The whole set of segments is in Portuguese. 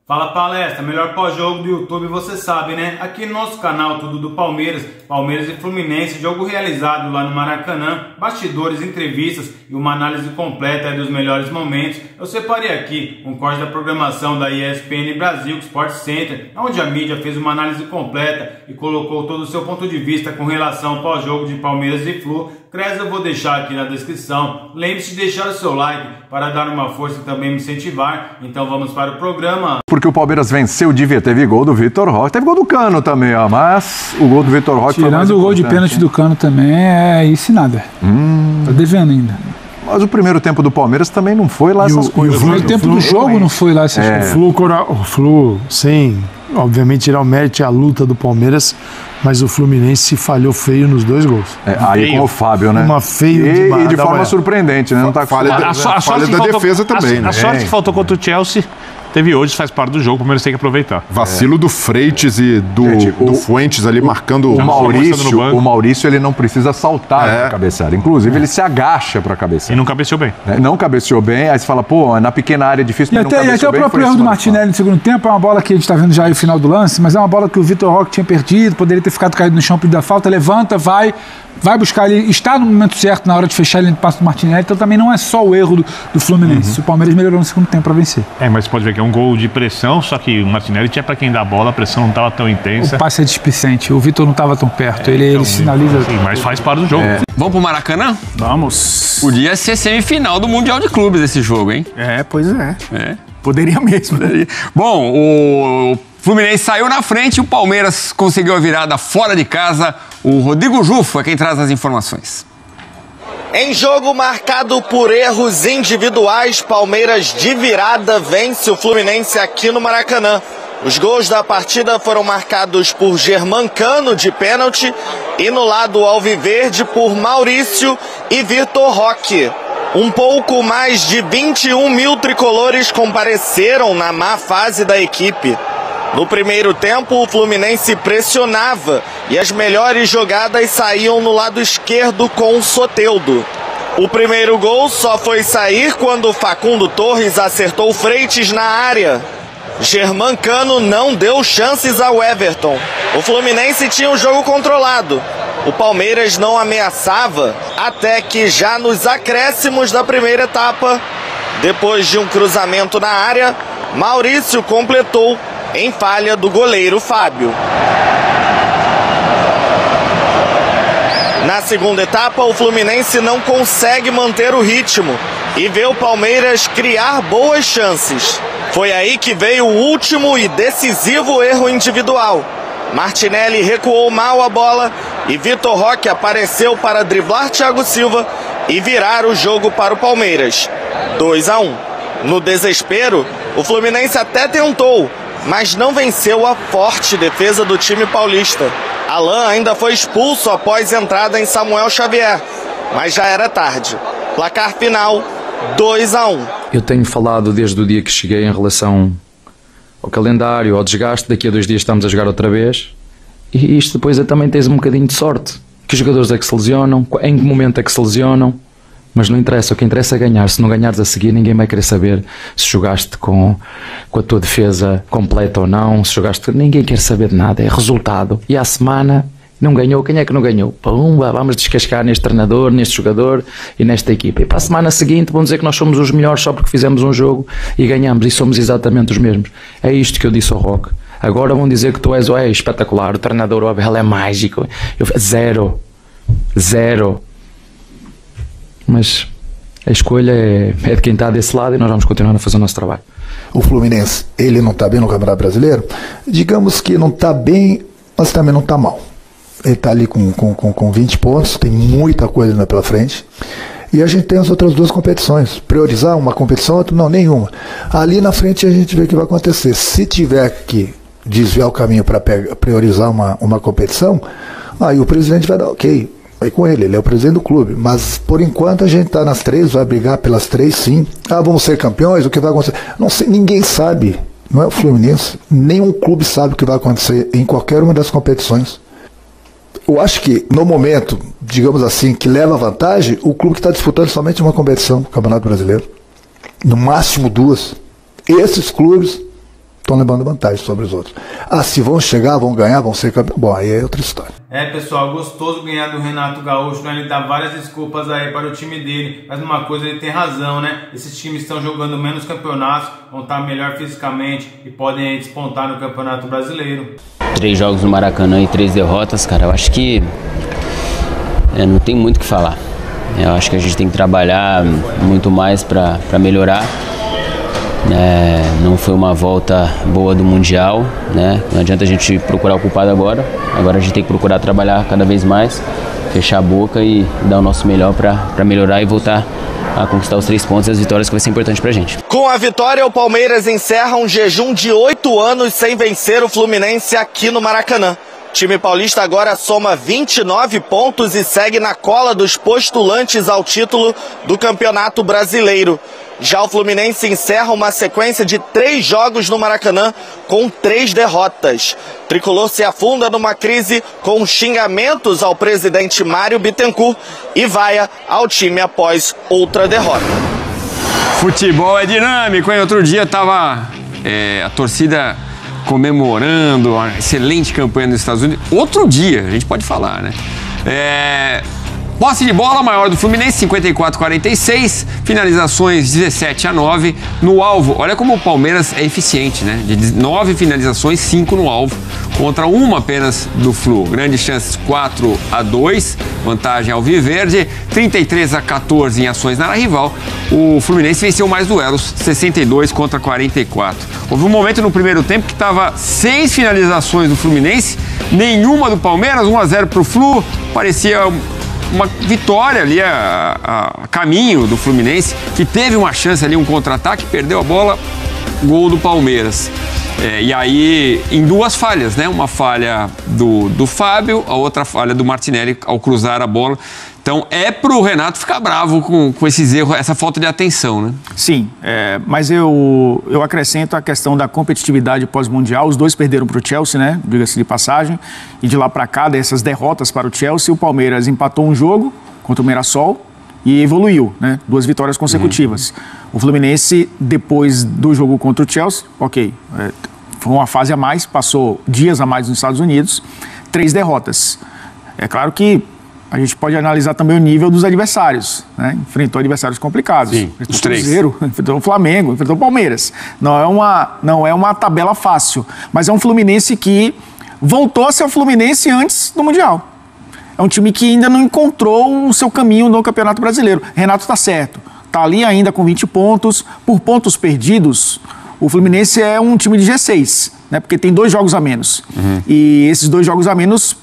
Fala Palestra, melhor pós-jogo do YouTube, você sabe, né? Aqui no nosso canal, tudo do Palmeiras e Fluminense, jogo realizado lá no Maracanã, bastidores, entrevistas e uma análise completa dos melhores momentos. Eu separei aqui um corte da programação da ESPN Brasil, Sport Center, onde a mídia fez uma análise completa e colocou todo o seu ponto de vista com relação ao pós-jogo de Palmeiras e Flu. Eu vou deixar aqui na descrição. Lembre-se de deixar o seu like para dar uma força e também me incentivar. Então vamos para o programa. Porque o Palmeiras venceu, teve gol do Vitor Roque. Teve gol do Cano também, ó, mas o gol do Vitor Roque foi mais importante. Tirando o gol de pênalti do Cano também, é isso e nada. Tá devendo ainda. Mas o primeiro tempo do Palmeiras também não foi lá essas coisas. O primeiro tempo do jogo não foi lá essas coisas. O Flu, sem, obviamente, tirar o mérito e a luta do Palmeiras, mas o Fluminense falhou feio nos dois gols. Aí com o Fábio, né? Uma feio e de forma surpreendente, né? Não tá falha da defesa também, né? A sorte que faltou contra o Chelsea teve hoje, faz parte do jogo, o Palmeiras tem que aproveitar. Vacilo do Freitas e do Fuentes ali marcando o Maurício, ele não precisa saltar para cabecear. Inclusive, ele se agacha para cabecear. E não cabeceou bem. Não cabeceou bem, aí você fala, pô, na pequena área é difícil, mas não cabeceou bem. E até o próprio erro do Martinelli no segundo tempo é uma bola que a gente está vendo já aí o final do lance, mas é uma bola que o Vitor Roque tinha perdido, poderia ter ficado caído no chão, pedido a falta, levanta, vai buscar ele, está no momento certo na hora de fechar ele no passo do Martinelli, então também não é só o erro do Fluminense. O Palmeiras melhorou no segundo tempo para vencer. Mas pode ver que é um gol de pressão, só que o Martinelli tinha para quem dá a bola, a pressão não estava tão intensa. O passe é displicente, o Vitor não estava tão perto, ele sinaliza. Sim, mas faz parte do jogo. Vamos pro Maracanã? Vamos. Podia ser semifinal do Mundial de Clubes esse jogo, hein? Pois é. Poderia mesmo. Bom, o Fluminense saiu na frente e o Palmeiras conseguiu a virada fora de casa. O Rodrigo Jufo é quem traz as informações. Em jogo marcado por erros individuais, Palmeiras de virada vence o Fluminense aqui no Maracanã. Os gols da partida foram marcados por Germancano de pênalti e no lado alviverde por Maurício e Vitor Roque. Um pouco mais de 21 mil tricolores compareceram na má fase da equipe. No primeiro tempo, o Fluminense pressionava e as melhores jogadas saíam no lado esquerdo com o Soteldo. O primeiro gol só foi sair quando Facundo Torres acertou Freitas na área. Germancano não deu chances ao Everton. O Fluminense tinha o jogo controlado. O Palmeiras não ameaçava até que já nos acréscimos da primeira etapa, depois de um cruzamento na área, Maurício completou em falha do goleiro Fábio. Na segunda etapa, o Fluminense não consegue manter o ritmo e vê o Palmeiras criar boas chances. Foi aí que veio o último e decisivo erro individual. Martinelli recuou mal a bola e Vitor Roque apareceu para driblar Thiago Silva e virar o jogo para o Palmeiras. 2-1. No desespero, o Fluminense até tentou, mas não venceu a forte defesa do time paulista. Alan ainda foi expulso após entrada em Samuel Xavier, mas já era tarde. Placar final, 2-1. Eu tenho falado desde o dia que cheguei em relação ao calendário, ao desgaste. Daqui a 2 dias estamos a jogar outra vez. E isto depois também tens um bocadinho de sorte. Que jogadores é que se lesionam, em que momento é que se lesionam. Mas não interessa, o que interessa é ganhar. Se não ganhares a seguir, ninguém vai querer saber se jogaste com a tua defesa completa ou não, se jogaste... Ninguém quer saber de nada, é resultado. E à semana, não ganhou, quem é que não ganhou? Pumba, vamos descascar neste treinador, neste jogador e nesta equipa. E para a semana seguinte vão dizer que nós somos os melhores só porque fizemos um jogo e ganhamos, e somos exatamente os mesmos. É isto que eu disse ao Roque. Agora vão dizer que tu és espetacular, o treinador, o Abel é mágico. Zero. Mas a escolha é de quem está desse lado e nós vamos continuar a fazer o nosso trabalho. O Fluminense, ele não está bem no Campeonato Brasileiro? Digamos que não está bem, mas também não está mal. Ele está ali com 20 pontos, tem muita coisa ainda pela frente. E a gente tem as outras duas competições. Priorizar uma competição, outra não, nenhuma. Ali na frente a gente vê o que vai acontecer. Se tiver que desviar o caminho para priorizar uma competição, aí o presidente vai dar ok. Vai com ele é o presidente do clube, mas por enquanto a gente está nas 3, vai brigar pelas 3 sim. Vamos ser campeões, o que vai acontecer? Não sei, ninguém sabe, não é o Fluminense, nenhum clube sabe o que vai acontecer em qualquer uma das competições. Eu acho que no momento, digamos assim, que leva vantagem, o clube que está disputando somente uma competição, o Campeonato Brasileiro, no máximo 2. Esses clubes estão levando vantagem sobre os outros. Ah, se vão chegar, vão ganhar, vão ser campeões. Bom, aí é outra história. Pessoal, gostoso ganhar do Renato Gaúcho, né? Ele dá várias desculpas aí para o time dele, mas uma coisa ele tem razão, né? Esses times estão jogando menos campeonatos, vão estar melhor fisicamente e podem aí despontar no Campeonato Brasileiro. 3 jogos no Maracanã e 3 derrotas, cara, eu acho que não tem muito o que falar. Eu acho que a gente tem que trabalhar muito mais para melhorar. Não foi uma volta boa do Mundial, né? Não adianta a gente procurar o culpado agora a gente tem que procurar trabalhar cada vez mais, fechar a boca e dar o nosso melhor para melhorar e voltar a conquistar os 3 pontos e as vitórias, que vai ser importante pra gente. Com a vitória, o Palmeiras encerra um jejum de 8 anos sem vencer o Fluminense aqui no Maracanã. O time paulista agora soma 29 pontos e segue na cola dos postulantes ao título do Campeonato Brasileiro. Já o Fluminense encerra uma sequência de 3 jogos no Maracanã com 3 derrotas. O tricolor se afunda numa crise com xingamentos ao presidente Mário Bittencourt e vaia ao time após outra derrota. Futebol é dinâmico, hein? Outro dia tava a torcida comemorando a excelente campanha nos Estados Unidos. Outro dia, a gente pode falar, né? Posse de bola maior do Fluminense, 54-46, finalizações 17-9 no alvo. Olha como o Palmeiras é eficiente, né? De 9 finalizações, 5 no alvo, contra uma apenas do Flu. Grandes chances, 4-2, vantagem alviverde, 33-14 em ações na área rival. O Fluminense venceu mais duelos, 62 contra 44. Houve um momento no primeiro tempo que estava 6 finalizações do Fluminense, nenhuma do Palmeiras, 1-0 para o Flu, parecia uma vitória ali a caminho do Fluminense, que teve uma chance ali, um contra-ataque, perdeu a bola, gol do Palmeiras. E aí, em 2 falhas, né? Uma falha do Fábio, a outra falha do Martinelli ao cruzar a bola. Então, pro Renato ficar bravo com esses erros, essa falta de atenção, né? Sim, mas eu acrescento a questão da competitividade pós-mundial. Os dois perderam para o Chelsea, né? Diga-se de passagem. E de lá para cá, dessas derrotas para o Chelsea, o Palmeiras empatou um jogo contra o Mirassol e evoluiu, né? 2 vitórias consecutivas. O Fluminense, depois do jogo contra o Chelsea, foi uma fase a mais, passou dias a mais nos Estados Unidos, 3 derrotas. É claro que a gente pode analisar também o nível dos adversários, né? Enfrentou adversários complicados. Sim, enfrentou o Cruzeiro, enfrentou o Flamengo, enfrentou o Palmeiras. Não é uma tabela fácil, mas é um Fluminense que voltou a ser o Fluminense antes do Mundial. É um time que ainda não encontrou o seu caminho no Campeonato Brasileiro. Renato está certo, está ali ainda com 20 pontos. Por pontos perdidos, o Fluminense é um time de G6, né? Porque tem 2 jogos a menos. E esses 2 jogos a menos,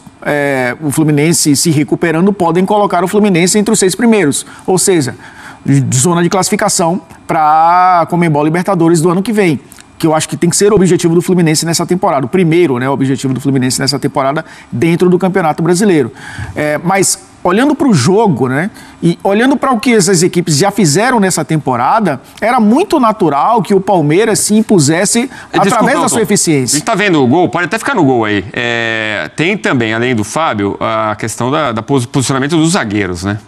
o Fluminense se recuperando, podem colocar o Fluminense entre os 6 primeiros. Ou seja, de zona de classificação para a Conmebol Libertadores do ano que vem. Que eu acho que tem que ser o objetivo do Fluminense nessa temporada. O primeiro, né, o objetivo do Fluminense nessa temporada dentro do Campeonato Brasileiro. Mas olhando para o jogo, né, e olhando para o que essas equipes já fizeram nessa temporada, era muito natural que o Palmeiras se impusesse através da sua eficiência. A gente tá vendo o gol, pode até ficar no gol aí. Tem também, além do Fábio, a questão da posicionamento dos zagueiros, né?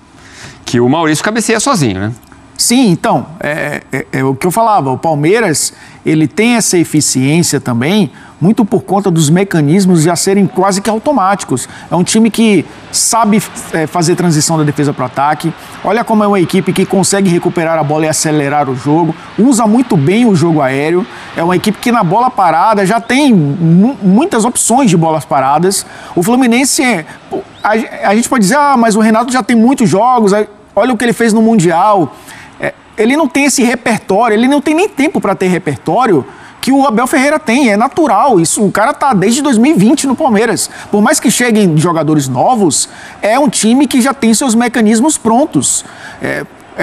Que o Maurício cabeceia sozinho, né? Sim, então, é o que eu falava, o Palmeiras, ele tem essa eficiência também, muito por conta dos mecanismos já serem quase que automáticos. É um time que sabe fazer transição da defesa para o ataque, olha como é uma equipe que consegue recuperar a bola e acelerar o jogo, usa muito bem o jogo aéreo, é uma equipe que na bola parada já tem muitas opções de bolas paradas. O Fluminense, a gente pode dizer, mas o Renato já tem muitos jogos, olha o que ele fez no Mundial. Ele não tem esse repertório, ele não tem nem tempo para ter repertório que o Abel Ferreira tem, é natural. Isso, o cara está desde 2020 no Palmeiras. Por mais que cheguem jogadores novos, é um time que já tem seus mecanismos prontos.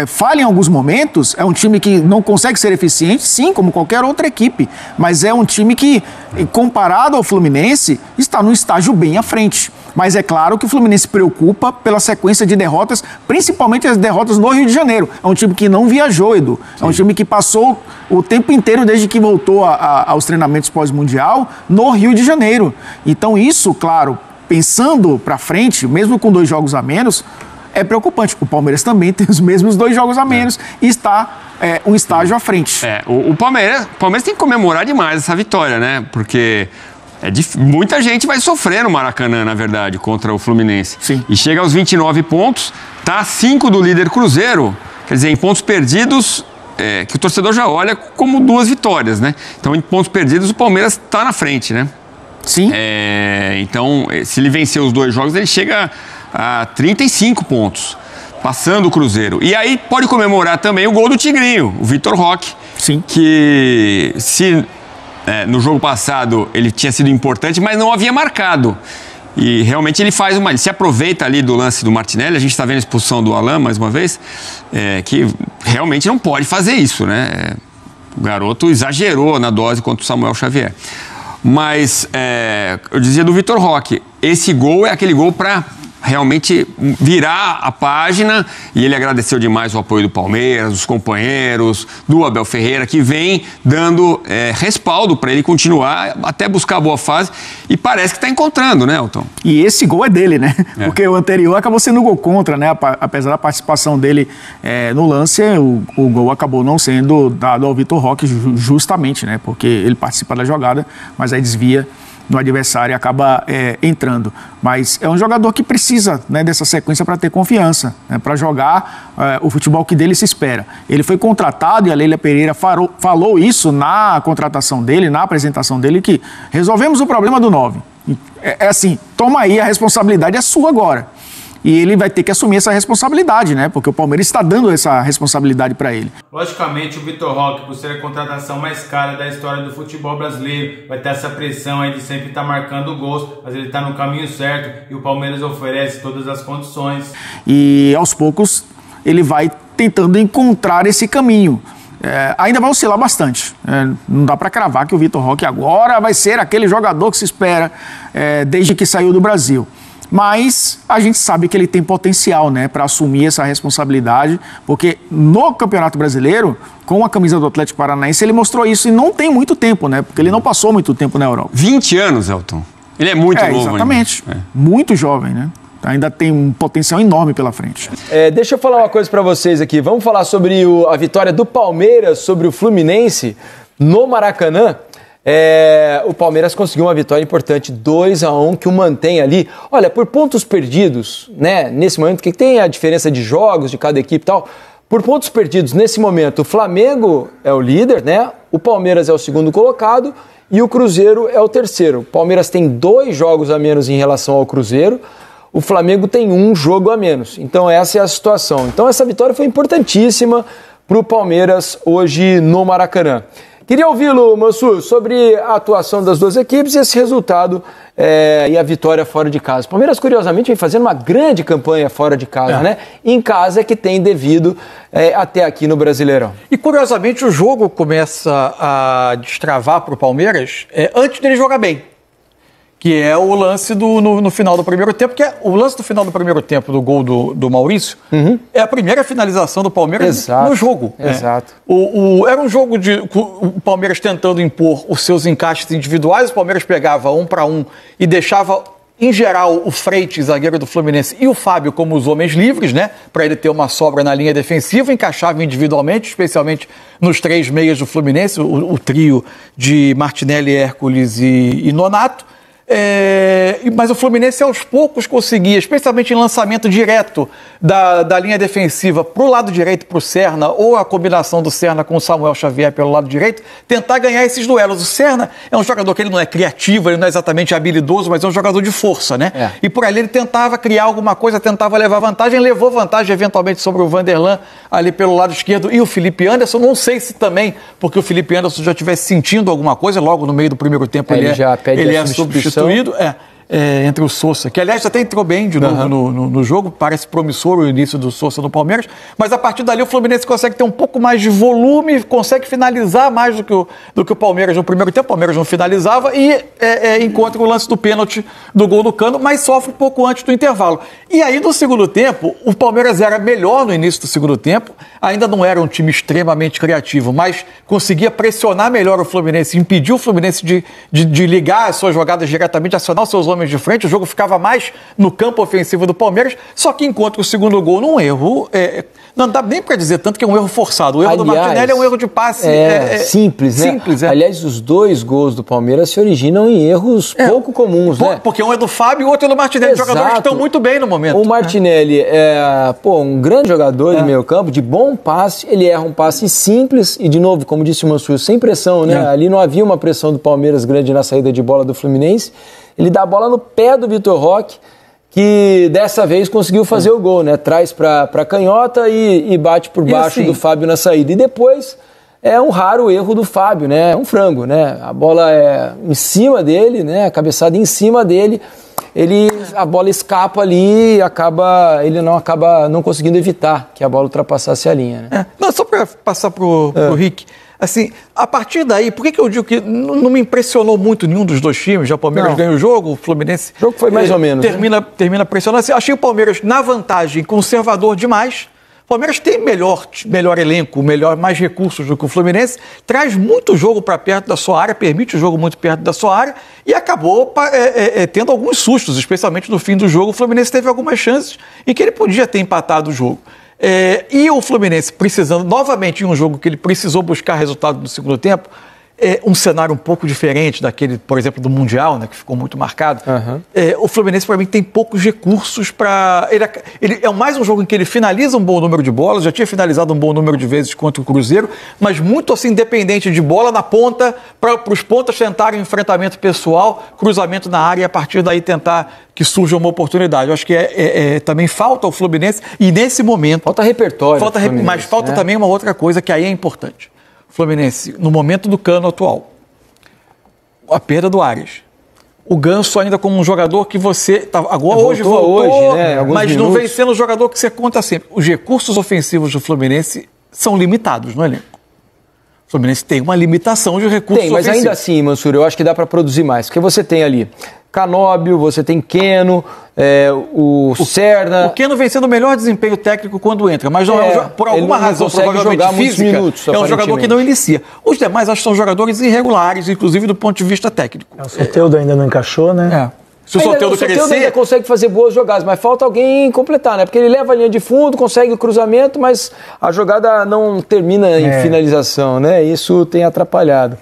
Falha em alguns momentos, é um time que não consegue ser eficiente, sim, como qualquer outra equipe, mas é um time que, comparado ao Fluminense, está num estágio bem à frente. Mas é claro que o Fluminense preocupa pela sequência de derrotas, principalmente as derrotas no Rio de Janeiro. É um time que não viajou, Edu. É um time que passou o tempo inteiro, desde que voltou aos treinamentos pós-mundial, no Rio de Janeiro. Então isso, claro, pensando para frente, mesmo com 2 jogos a menos, é preocupante. O Palmeiras também tem os mesmos 2 jogos a menos e está um estágio à frente. O Palmeiras tem que comemorar demais essa vitória, né? Porque muita gente vai sofrer no Maracanã, na verdade, contra o Fluminense. Sim. E chega aos 29 pontos, tá a 5 do líder Cruzeiro, quer dizer, em pontos perdidos, que o torcedor já olha como 2 vitórias, né? Então, em pontos perdidos, o Palmeiras está na frente, né? Sim. Então, se ele vencer os 2 jogos, ele chega a 35 pontos, passando o Cruzeiro. E aí pode comemorar também o gol do Tigrinho, o Vitor Roque. Sim. Que no jogo passado ele tinha sido importante, mas não havia marcado. E realmente ele se aproveita ali do lance do Martinelli. A gente está vendo a expulsão do Alan mais uma vez, que realmente não pode fazer isso, né? O garoto exagerou na dose contra o Samuel Xavier. Mas eu dizia do Vitor Roque, esse gol é aquele gol para realmente virar a página, e ele agradeceu demais o apoio do Palmeiras, dos companheiros, do Abel Ferreira, que vem dando respaldo para ele continuar até buscar a boa fase, e parece que está encontrando, né, Elton? E esse gol é dele, né? Porque o anterior acabou sendo gol contra, né? Apesar da participação dele no lance, o gol acabou não sendo dado ao Vitor Roque justamente, né? Porque ele participa da jogada, mas aí desvia no adversário e acaba entrando. Mas é um jogador que precisa, né, dessa sequência para ter confiança, né, para jogar o futebol que dele se espera. Ele foi contratado e a Leila Pereira falou isso na contratação dele, na apresentação dele, que resolvemos o problema do 9. Assim, toma aí, a responsabilidade é sua agora. E ele vai ter que assumir essa responsabilidade, né? Porque o Palmeiras está dando essa responsabilidade para ele. Logicamente, o Vitor Roque, por ser a contratação mais cara da história do futebol brasileiro, vai ter essa pressão aí de sempre estar marcando gols, mas ele está no caminho certo e o Palmeiras oferece todas as condições. E aos poucos ele vai tentando encontrar esse caminho. Ainda vai oscilar bastante. Não dá para cravar que o Vitor Roque agora vai ser aquele jogador que se espera desde que saiu do Brasil. Mas a gente sabe que ele tem potencial, né, para assumir essa responsabilidade, porque no Campeonato Brasileiro, com a camisa do Atlético Paranaense, ele mostrou isso e não tem muito tempo, né, porque ele não passou muito tempo na Europa. 20 anos, Elton. Ele é muito novo. Exatamente. Muito jovem, né? Ainda tem um potencial enorme pela frente. Deixa eu falar uma coisa para vocês aqui. Vamos falar sobre a vitória do Palmeiras sobre o Fluminense no Maracanã. O Palmeiras conseguiu uma vitória importante, 2-1, que o mantém ali. Olha, por pontos perdidos, né, nesse momento, que tem a diferença de jogos de cada equipe e tal, por pontos perdidos, nesse momento, o Flamengo é o líder, né, o Palmeiras é o segundo colocado e o Cruzeiro é o terceiro. O Palmeiras tem 2 jogos a menos em relação ao Cruzeiro, o Flamengo tem 1 jogo a menos. Então essa é a situação. Então essa vitória foi importantíssima para o Palmeiras hoje no Maracanã. Queria ouvi-lo, Mansur, sobre a atuação das 2 equipes e esse resultado e a vitória fora de casa. O Palmeiras, curiosamente, vem fazendo uma grande campanha fora de casa, né? Em casa é que tem devido até aqui no Brasileirão. E, curiosamente, o jogo começa a destravar para o Palmeiras antes dele jogar bem. Que é o lance no final do primeiro tempo, que é o lance do final do primeiro tempo do gol do Maurício, é a primeira finalização do Palmeiras no jogo. Exato. Era um jogo de o Palmeiras tentando impor os seus encaixes individuais, o Palmeiras pegava 1 para 1 e deixava, em geral, o Freitas, zagueiro do Fluminense, e o Fábio como os homens livres, né, para ele ter uma sobra na linha defensiva, encaixava individualmente, especialmente nos 3 meias do Fluminense, o trio de Martinelli, Hércules e Nonato. Mas o Fluminense aos poucos conseguia, especialmente em lançamento direto da linha defensiva para o lado direito, para o Serna, ou a combinação do Serna com o Samuel Xavier pelo lado direito, tentar ganhar esses duelos. O Serna é um jogador que ele não é criativo, ele não é exatamente habilidoso, mas é um jogador de força, né? E por ali ele tentava criar alguma coisa, tentava levar vantagem, levou vantagem eventualmente sobre o Vanderlan ali pelo lado esquerdo e o Felipe Anderson. Não sei se também, porque o Felipe Anderson já estivesse sentindo alguma coisa, logo no meio do primeiro tempo ele é substituído. Entre o Sousa, que aliás até entrou bem de novo no jogo, parece promissor o início do Sousa no Palmeiras, mas a partir dali o Fluminense consegue ter um pouco mais de volume, consegue finalizar mais do que o Palmeiras no primeiro tempo. O Palmeiras não finalizava e encontra o lance do pênalti do gol do Cano, mas sofre um pouco antes do intervalo. E aí no segundo tempo, o Palmeiras era melhor no início do segundo tempo, ainda não era um time extremamente criativo, mas conseguia pressionar melhor o Fluminense, impedir o Fluminense de ligar as suas jogadas diretamente, acionar os seus homens homens de frente, o jogo ficava mais no campo ofensivo do Palmeiras, só que encontra o segundo gol num erro, não dá nem para dizer tanto que é um erro forçado. O erro do Martinelli é um erro de passe simples, né? Simples, Aliás, os dois gols do Palmeiras se originam em erros pouco comuns, né? Porque um é do Fábio e o outro é do Martinelli, jogadores que estão muito bem no momento. O Martinelli é um grande jogador de meio campo, de bom passe, ele erra um passe simples e, de novo, como disse o Mansur, sem pressão, né? Ali não havia uma pressão do Palmeiras grande na saída de bola do Fluminense. Ele dá a bola no pé do Vitor Roque, que dessa vez conseguiu fazer o gol, né? Traz para canhota e bate por baixo do Fábio na saída. E depois é um raro erro do Fábio, né? Um frango, né? A bola é em cima dele, né? A cabeçada em cima dele. A bola escapa ali e ele acaba não conseguindo evitar que a bola ultrapassasse a linha, né? Não, só para passar pro Rick. Assim, a partir daí, por que eu digo que não me impressionou muito nenhum dos dois times? Já o Palmeiras ganha o jogo, o Fluminense... O jogo foi mais ou menos. Termina pressionando. Assim, achei o Palmeiras, na vantagem, conservador demais. O Palmeiras tem melhor elenco, mais recursos do que o Fluminense, traz muito jogo para perto da sua área, permite o jogo muito perto da sua área e acabou tendo alguns sustos, especialmente no fim do jogo. O Fluminense teve algumas chances em que ele podia ter empatado o jogo. E o Fluminense precisando, novamente, em um jogo que ele precisou buscar resultado no segundo tempo, um cenário um pouco diferente daquele, por exemplo, do Mundial, né, que ficou muito marcado. O Fluminense, para mim, tem poucos recursos para... Ele é mais um jogo em que ele finaliza um bom número de bolas, já tinha finalizado um bom número de vezes contra o Cruzeiro, mas muito assim, dependente de bola na ponta, para os pontas tentarem enfrentamento pessoal, cruzamento na área e a partir daí tentar que surja uma oportunidade. Eu acho que também falta ao Fluminense e nesse momento... Falta repertório. Mas falta também uma outra coisa que aí é importante. Fluminense, no momento do Cano atual, a perda do Arias, o Ganso ainda como um jogador que você... Hoje voltou, né? Mas não vem sendo o jogador que você conta sempre. Os recursos ofensivos do Fluminense são limitados no elenco. O Fluminense tem uma limitação de recursos ofensivos. Mas ainda assim, Mansur, eu acho que dá para produzir mais. Porque você tem ali Canóbio, você tem Keno, o Serna... O Keno vem sendo o melhor desempenho técnico quando entra, mas não por alguma razão, provavelmente física, é um jogador que não inicia. Os demais acho que são jogadores irregulares, inclusive do ponto de vista técnico. O Soteldo ainda não encaixou, né? Se o Soteldo crescer... ainda consegue fazer boas jogadas, mas falta alguém completar, né? Porque ele leva a linha de fundo, consegue o cruzamento, mas a jogada não termina em finalização, né? Isso tem atrapalhado.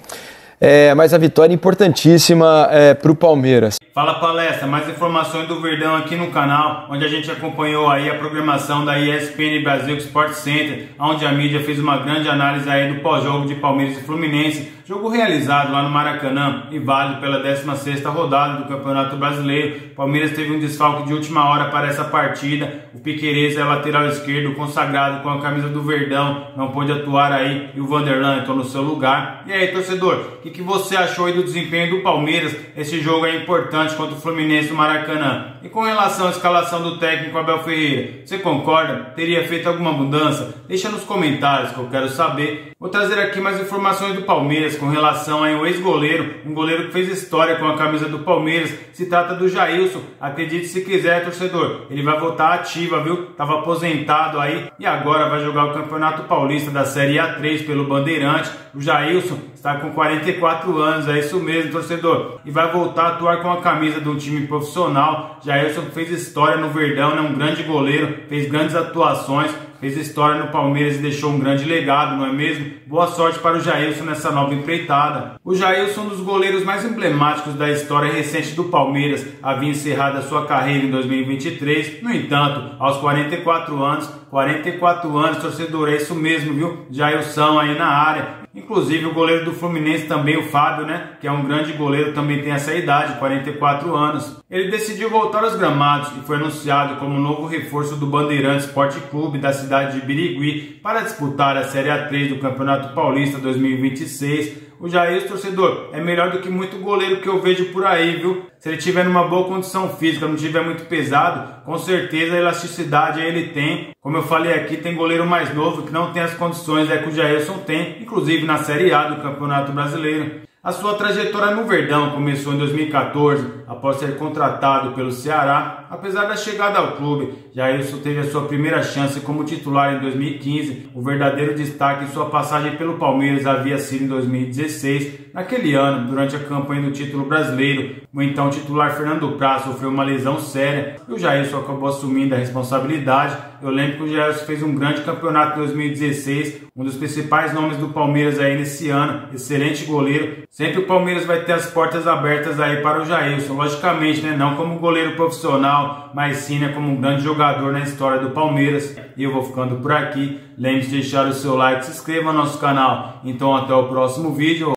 Mas a vitória é importantíssima para o Palmeiras. Fala Palestra, mais informações do Verdão aqui no canal, onde a gente acompanhou aí a programação da ESPN Brasil Sport Center, onde a mídia fez uma grande análise aí do pós-jogo de Palmeiras e Fluminense, jogo realizado lá no Maracanã e válido pela 16ª rodada do Campeonato Brasileiro. Palmeiras teve um desfalque de última hora para essa partida, o Piquerez é lateral esquerdo, consagrado com a camisa do Verdão, não pôde atuar aí e o Vanderlan entrou no seu lugar. E aí, torcedor, o que você achou aí do desempenho do Palmeiras? Esse jogo é importante contra o Fluminense no Maracanã. E com relação à escalação do técnico Abel Ferreira, você concorda? Teria feito alguma mudança? Deixa nos comentários que eu quero saber. Vou trazer aqui mais informações do Palmeiras com relação ao ex-goleiro, um goleiro que fez história com a camisa do Palmeiras. Se trata do Jailson. Acredite se quiser, torcedor, ele vai voltar ativa, viu? Tava aposentado aí e agora vai jogar o Campeonato Paulista da Série A3 pelo Bandeirante. O Jailson está com 44 anos, é isso mesmo, torcedor, e vai voltar a atuar com a camisa de um time profissional. Jailson fez história no Verdão, né? Um grande goleiro, fez grandes atuações, fez história no Palmeiras e deixou um grande legado, não é mesmo? Boa sorte para o Jailson nessa nova empreitada. O Jailson, um dos goleiros mais emblemáticos da história recente do Palmeiras, havia encerrado a sua carreira em 2023, no entanto, aos 44 anos, torcedor, é isso mesmo, viu? Jailson aí na área. Inclusive o goleiro do Fluminense também, o Fábio, né, que é um grande goleiro, também tem essa idade, 44 anos. Ele decidiu voltar aos gramados e foi anunciado como novo reforço do Bandeirante Esporte Clube da cidade de Birigui para disputar a Série A3 do Campeonato Paulista 2026. O Jair, torcedor, é melhor do que muito goleiro que eu vejo por aí, viu? Se ele tiver numa boa condição física, não tiver muito pesado, com certeza a elasticidade ele tem. Como eu falei aqui, tem goleiro mais novo que não tem as condições que o Jailson tem, inclusive na Série A do Campeonato Brasileiro. A sua trajetória no Verdão começou em 2014, após ser contratado pelo Ceará. Apesar da chegada ao clube, Jailson teve a sua primeira chance como titular em 2015. O verdadeiro destaque em sua passagem pelo Palmeiras havia sido em 2016, Naquele ano, durante a campanha do título brasileiro, o então titular Fernando Praz sofreu uma lesão séria e o Jailson acabou assumindo a responsabilidade. Eu lembro que o Jailson fez um grande campeonato em 2016, um dos principais nomes do Palmeiras aí nesse ano, excelente goleiro. Sempre o Palmeiras vai ter as portas abertas aí para o Jailson, logicamente, né? Não como goleiro profissional, mas sim, né, como um grande jogador na história do Palmeiras. E eu vou ficando por aqui. Lembre-se de deixar o seu like, se inscreva no nosso canal. Então até o próximo vídeo.